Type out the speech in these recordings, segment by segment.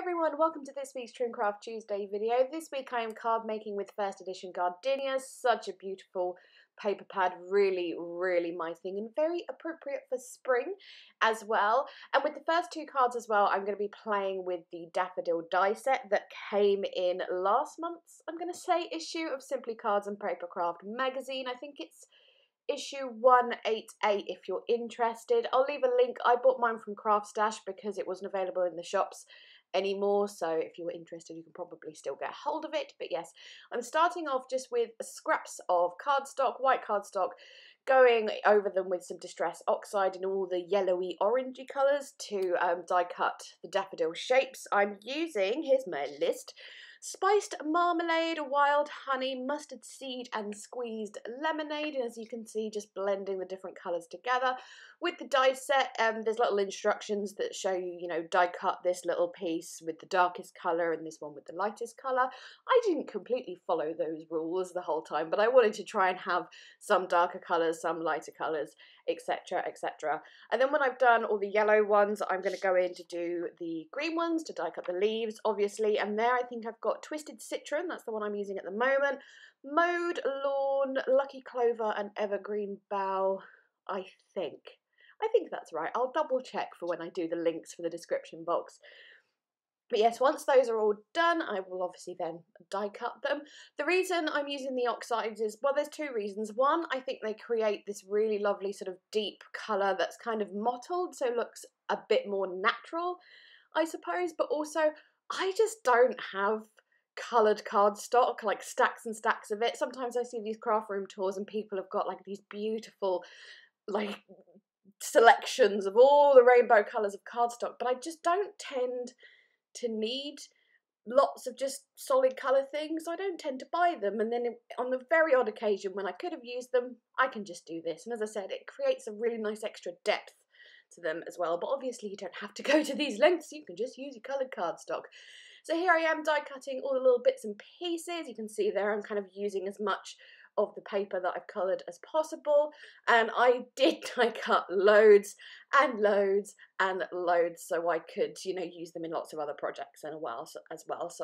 everyone, welcome to this week's Trimcraft Tuesday video. This week I am card making with First Edition Gardenia. Such a beautiful paper pad, really my thing, and very appropriate for spring as well. And with the first two cards as well, I'm going to be playing with the daffodil die set that came in last month's, I'm going to say, issue of Simply Cards and Papercraft magazine. I think it's issue 188 if you're interested. I'll leave a link. I bought mine from Craft Stash because it wasn't available in the shops anymore, so if you were interested you can probably still get hold of it. But yes, I'm starting off just with scraps of cardstock, white cardstock, going over them with some Distress Oxide in all the yellowy orangey colours to die cut the daffodil shapes. I'm using, here's my list: spiced marmalade, wild honey, mustard seed and squeezed lemonade. And as you can see, just blending the different colours together. With the die set, there's little instructions that show you, die cut this little piece with the darkest colour and this one with the lightest colour. I didn't completely follow those rules the whole time, but I wanted to try and have some darker colours, some lighter colours, etc, etc. And then when I've done all the yellow ones, I'm going to go in to do the green ones to die cut the leaves, obviously. And there I think I've got Twisted Citron, that's the one I'm using at the moment, Mowed Lawn, Lucky Clover and Evergreen Bough, I think that's right. I'll double check for when I do the links for the description box. But yes, once those are all done, I will obviously then die cut them. The reason I'm using the Oxides is, well, there's two reasons. One, I think they create this really lovely sort of deep colour that's kind of mottled, so it looks a bit more natural, I suppose. But also, I just don't have coloured cardstock, like stacks and stacks of it. Sometimes I see these craft room tours and people have got like these beautiful, like, selections of all the rainbow colours of cardstock, but I just don't tend to need lots of just solid colour things, so I don't tend to buy them. And then on the very odd occasion when I could have used them, I can just do this. And as I said, it creates a really nice extra depth to them as well. But obviously you don't have to go to these lengths, you can just use your coloured cardstock. So here I am die cutting all the little bits and pieces. You can see there I'm kind of using as much of the paper that I've coloured as possible, and I did die cut loads and loads and loads so I could, use them in lots of other projects as well. So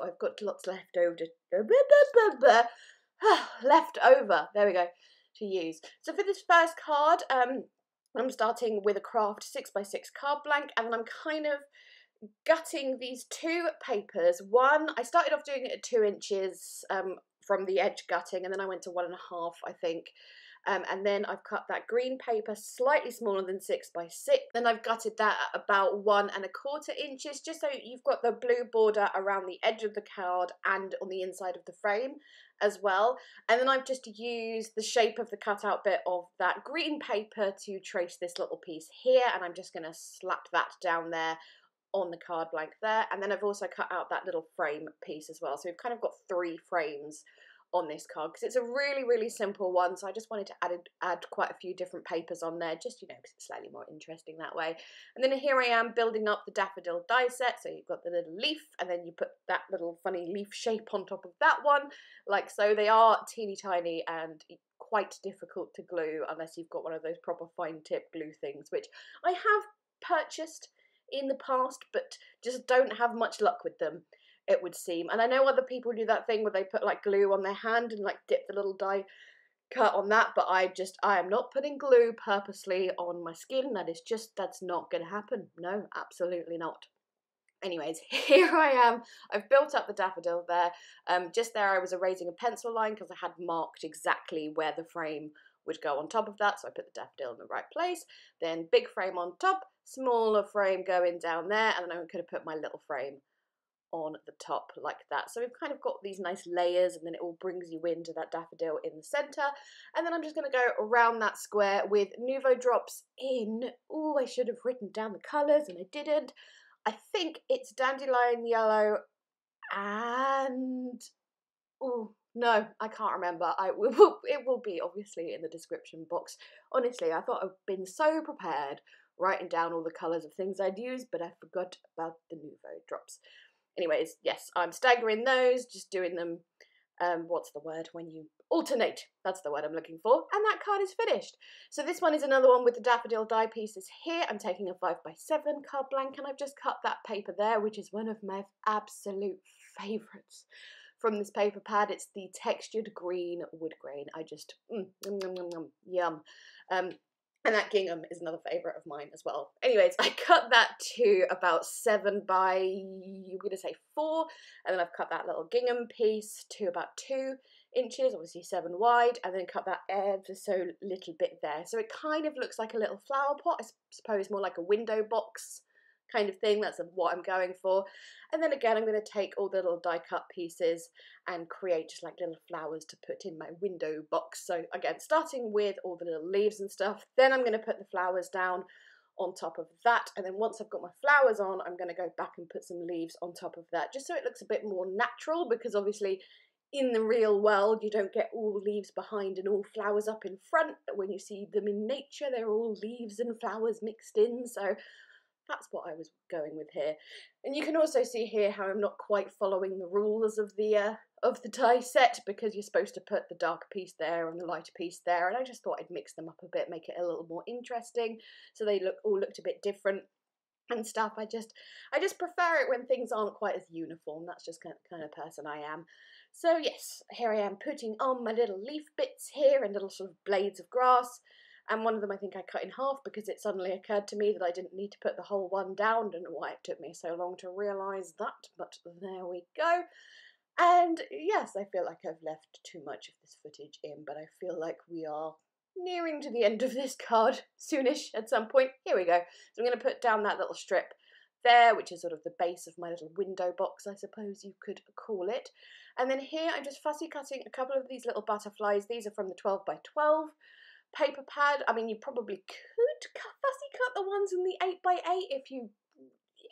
I've got lots left over there we go, to use. So for this first card, I'm starting with a craft 6x6 card blank, and then I'm kind of gutting these two papers. One, I started off doing it at 2 inches from the edge gutting, and then I went to 1.5, I think. And then I've cut that green paper slightly smaller than 6x6. Then I've gutted that at about 1.25 inches, just so you've got the blue border around the edge of the card and on the inside of the frame as well. And then I've just used the shape of the cutout bit of that green paper to trace this little piece here, and I'm just going to slap that down there on the card blank there. And then I've also cut out that little frame piece as well, so we've kind of got 3 frames on this card because it's a really simple one. So I just wanted to add quite a few different papers on there, just because it's slightly more interesting that way. And then here I am building up the daffodil die set. So you've got the little leaf, and then you put that little funny leaf shape on top of that one, like so. They are teeny tiny and quite difficult to glue unless you've got one of those proper fine tip glue things, which I have purchased in the past but just don't have much luck with them, it would seem. And I know other people do that thing where they put like glue on their hand and like dip the little die cut on that, but I am not putting glue purposely on my skin. That's not gonna happen. No, absolutely not. Anyways, here I am. I've built up the daffodil there. Just there I was erasing a pencil line because I had marked exactly where the frame would go on top of that, so I put the daffodil in the right place. Then big frame on top, smaller frame going down there, and then I could have put my little frame on the top like that. So we've kind of got these nice layers, and then it all brings you into that daffodil in the center. And then I'm just going to go around that square with Nuvo Drops in, oh, I should have written down the colors and I didn't. I think it's dandelion yellow and, oh no, I can't remember. It will be obviously in the description box. Honestly, I thought I'd been so prepared writing down all the colours of things I'd use, but I forgot about the Nuvo Drops. Anyways, yes, I'm staggering those, just doing them what's the word when you alternate? That's the word I'm looking for. And that card is finished. So this one is another one with the daffodil die pieces here. I'm taking a 5x7 card blank, and I've just cut that paper there, which is one of my absolute favourites from this paper pad. It's the textured green wood grain. I just, yum. And that gingham is another favourite of mine as well. Anyways, I cut that to about 7 by, I'm going to say 4. And then I've cut that little gingham piece to about 2 inches, obviously 7 wide. And then cut that ever so little bit there. So it kind of looks like a little flower pot, I suppose more like a window box kind of thing. That's what I'm going for. And then again, I'm going to take all the little die cut pieces and create just like little flowers to put in my window box. So again, starting with all the little leaves and stuff, then I'm going to put the flowers down on top of that. And then once I've got my flowers on, I'm going to go back and put some leaves on top of that, just so it looks a bit more natural, because obviously in the real world, you don't get all leaves behind and all flowers up in front. But when you see them in nature, they're all leaves and flowers mixed in. So that's what I was going with here. And you can also see here how I'm not quite following the rules of the die set, because you're supposed to put the darker piece there and the lighter piece there, and I just thought I'd mix them up a bit, make it a little more interesting, so they all looked a bit different and stuff. I just prefer it when things aren't quite as uniform. That's just kind of person I am. So yes, here I am putting on my little leaf bits here and little sort of blades of grass. And one of them I think I cut in half because it suddenly occurred to me that I didn't need to put the whole one down. Don't know why it took me so long to realise that, but there we go. And yes, I feel like I've left too much of this footage in, but I feel like we are nearing to the end of this card soonish at some point. Here we go. So I'm going to put down that little strip there, which is sort of the base of my little window box, I suppose you could call it. And then here I'm just fussy cutting a couple of these little butterflies. These are from the 12x12 paper pad. I mean, you probably could fussy cut the ones in the 8x8 if you,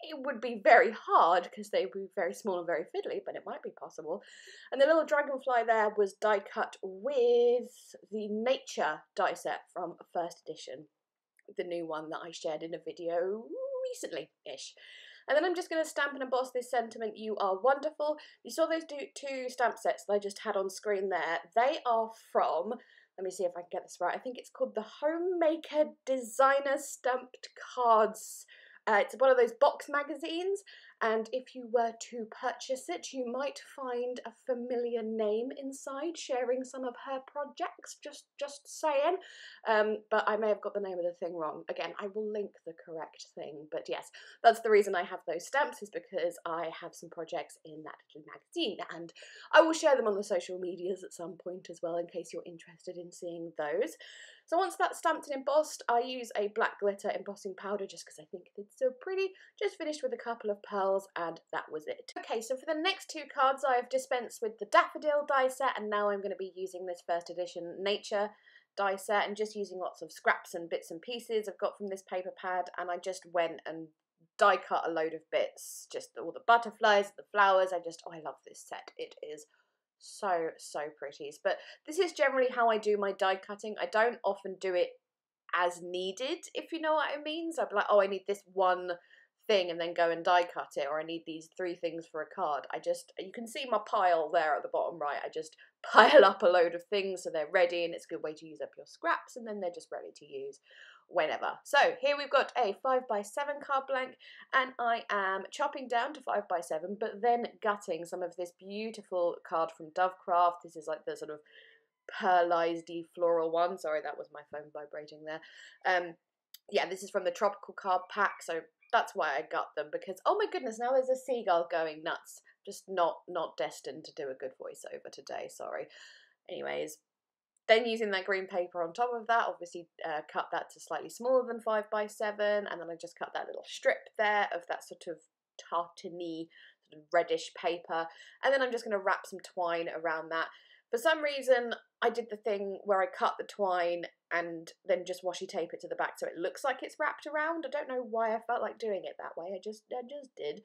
it would be very hard because they would be very small and very fiddly, but it might be possible. And the little dragonfly there was die cut with the nature die set from First Edition, the new one that I shared in a video recently-ish. And then I'm just going to stamp and emboss this sentiment, "You are wonderful." You saw those two stamp sets that I just had on screen there. They are from, let me see if I can get this right, I think it's called the Homemaker Designer Stamped Cards. It's one of those box magazines, and if you were to purchase it, you might find a familiar name inside sharing some of her projects, just saying. But I may have got the name of the thing wrong. Again, I will link the correct thing, but yes, that's the reason I have those stamps, is because I have some projects in that little magazine, and I will share them on the social medias at some point as well, in case you're interested in seeing those. So once that's stamped and embossed, I use a black glitter embossing powder just because I think it's so pretty. Just finished with a couple of pearls, and that was it. Okay, so for the next two cards, I have dispensed with the daffodil die set, and now I'm going to be using this First Edition Nature die set and just using lots of scraps and bits and pieces I've got from this paper pad, and I just went and die cut a load of bits, just all the butterflies, the flowers. I love this set. It is so pretty. But this is generally how I do my die cutting. I don't often do it as needed, if you know what I mean. So I'd be like, oh, I need this one thing, and then go and die cut it, or I need these 3 things for a card. You can see my pile there at the bottom right. I just pile up a load of things so they're ready, and it's a good way to use up your scraps, and then they're just ready to use whenever. So here we've got a 5x7 card blank, and I am chopping down to 5x7, but then gutting some of this beautiful card from Dovecraft. This is like the sort of pearlized floral one. Sorry, that was my phone vibrating there. Yeah, this is from the tropical card pack, so that's why I got them, because oh my goodness, now there's a seagull going nuts. Just not destined to do a good voiceover today, sorry. Anyways, then using that green paper on top of that, obviously cut that to slightly smaller than 5x7, and then I just cut that little strip there of that sort of tartany, sort of reddish paper, and then I'm just going to wrap some twine around that. For some reason, I did the thing where I cut the twine and then just washi tape it to the back so it looks like it's wrapped around. I don't know why I felt like doing it that way. I just did.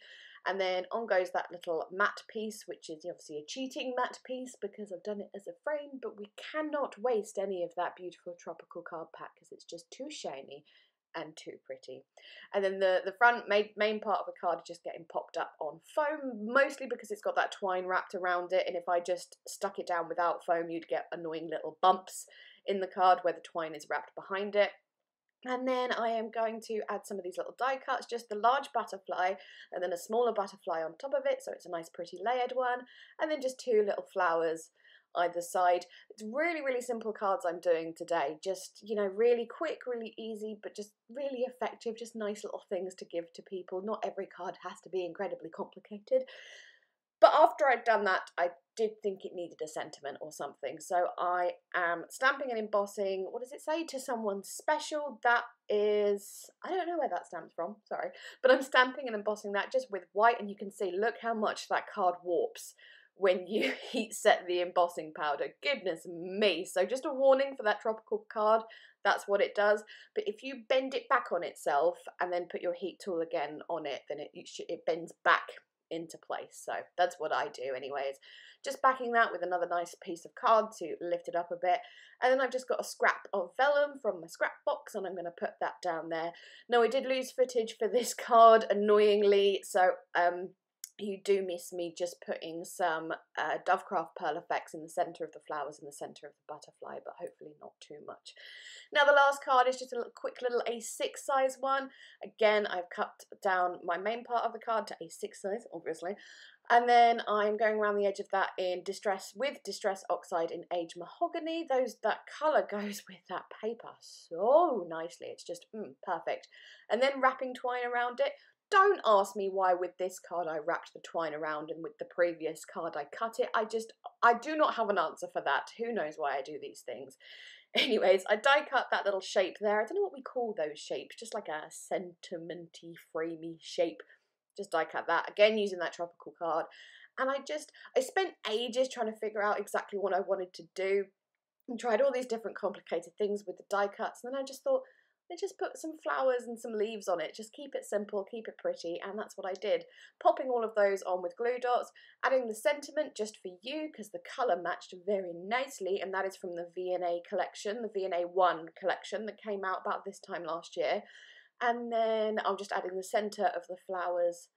And then on goes that little matte piece, which is obviously a cheating matte piece because I've done it as a frame, but we cannot waste any of that beautiful tropical card pack because it's just too shiny and too pretty. And then the front main part of the card is just getting popped up on foam, mostly because it's got that twine wrapped around it, and if I just stuck it down without foam, you'd get annoying little bumps in the card where the twine is wrapped behind it. And then I am going to add some of these little die cuts, just the large butterfly and then a smaller butterfly on top of it, so it's a nice pretty layered one, and then just 2 little flowers either side. It's really, really simple cards I'm doing today, just, you know, really quick, really easy, but just really effective, just nice little things to give to people. Not every card has to be incredibly complicated. But after I'd done that, I did think it needed a sentiment or something. So I am stamping and embossing, what does it say? To someone special. That is, I don't know where that stamp's from, sorry. But I'm stamping and embossing that just with white, and you can see, look how much that card warps when you heat set the embossing powder. Goodness me. So just a warning for that tropical card, that's what it does. But if you bend it back on itself and then put your heat tool again on it, then it bends back into place. So that's what I do anyways. Just backing that with another nice piece of card to lift it up a bit, and then I've just got a scrap of vellum from my scrap box, and I'm going to put that down there. Now I did lose footage for this card, annoyingly, so you do miss me just putting some Dovecraft Pearl Effects in the centre of the flowers and the centre of the butterfly, but hopefully not too much. Now the last card is just a quick little A6 size one. Again, I've cut down my main part of the card to A6 size, obviously. And then I'm going around the edge of that in Distress Oxide in Age Mahogany. That colour goes with that paper so nicely. It's just perfect. And then wrapping twine around it. Don't ask me why with this card I wrapped the twine around and with the previous card I cut it. I do not have an answer for that. Who knows why I do these things. Anyways, I die cut that little shape there. I don't know what we call those shapes, just like a sentimenty, framey shape. Just die cut that, again using that tropical card. And I spent ages trying to figure out exactly what I wanted to do and tried all these different complicated things with the die cuts, and then I just thought, let's just put some flowers and some leaves on it, just keep it simple, keep it pretty, and that's what I did. Popping all of those on with glue dots, adding the sentiment just for you because the colour matched very nicely, and that is from the V&A collection, the V&A 1 collection that came out about this time last year. And then I'm just adding the centre of the flowers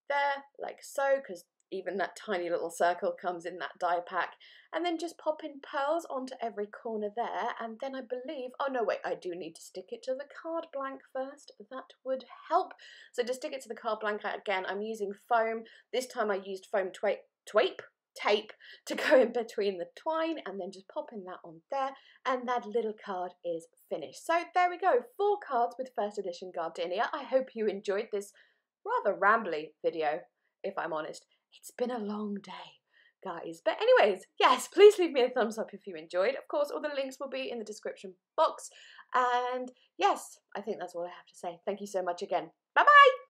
there, like so, because even that tiny little circle comes in that die pack. And then just popping pearls onto every corner there, and then I believe, oh no wait, I do need to stick it to the card blank first, that would help. So to stick it to the card blank, again, I'm using foam. This time I used foam tape to go in between the twine, and then just popping that on there, and that little card is finished. So there we go, 4 cards with First Edition Gardenia. I hope you enjoyed this rather rambly video, if I'm honest. It's been a long day, guys. But anyways, yes, please leave me a thumbs up if you enjoyed. Of course, all the links will be in the description box. And yes, I think that's all I have to say. Thank you so much again. Bye-bye!